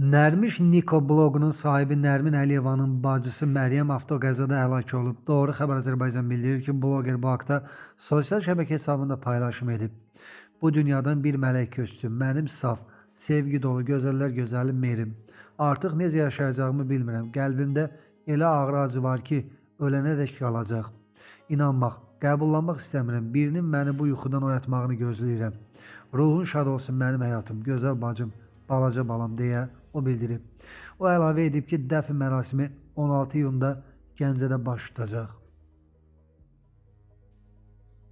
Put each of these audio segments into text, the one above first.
Nərmiş Niko bloqunun sahibi Nərmin Əliyevanın bacısı Məryəm avtoqəzada həlak olub. Doğru Xəbər Azərbaycan bildirir ki, bloger bu haqda sosial şəbəkə hesabında paylaşım edib. Bu dünyadan bir mələk köçdü. Mənim saf, sevgi dolu, gözəllər gözəli Merim. Artıq necə yaşayacağımı bilmirəm. Qəlbimdə elə ağır acı var ki, ölənədək qalacaq. İnanmaq, qəbullanmaq istəmirəm. Birinin məni bu yuxudan oyatmağını gözləyirəm. Ruhun şad olsun mənim həyatım, gözəl bacım, balaca balam deyə o bildirib. O əlavə edib ki, dəfn mərasimi 16 iyunda Gəncədə baş tutacaq.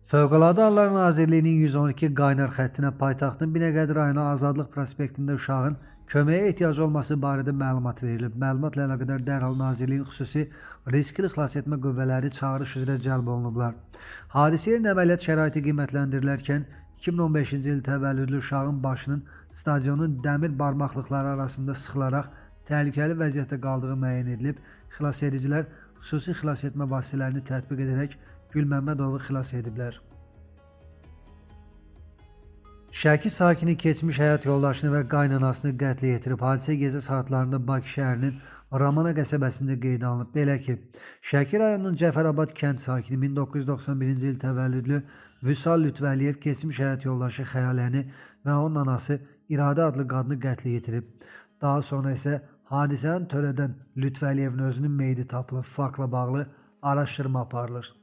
Fövqəladə Hallar Nazirliyinin 112 qaynar xəttinə paytaxtın Binəqədi rayonu Azadlıq prospektində uşağın köməyə ehtiyacı olması barədə məlumat verilib. Məlumatla əlaqədar dərhal Nazirliyin xüsusi riskli xilasetmə qüvvələri çağırış üzrə cəlb olunublar. Hadisə yerində əməliyyat şəraiti qiymətləndirilərkən 2015-ci il təvəllüdlü uşağın başının stadionun dəmir barmaqlıqları arasında sıxılaraq təhlükəli vəziyyətdə qaldığı müəyyən edilib. Xilasedicilər xüsusi xilasetmə vasitələrini tətbiq edərək Gülməmmədovu xilas ediblər. Şəki sakini keçmiş həyat yoldaşını və qaynanasını qətlə yetirib. Hadisə gecə saatlarında Bakı şəhərinin Ramana qəsəbəsində qeydə alınıb. Belə ki, Şəki rayonunun Cəfərabad kənd sakini 1991-ci il təvəllüdlü Vüsal Lütfəliyev keçmiş həyat yoldaşı Xəyaləni və onun anası İradə adlı qadını qətlə yetirib. Daha sonra isə hadisəni törədən Lütfəliyevin özünün meyidi tapılıb. Faktla bağlı araşdırma aparılır.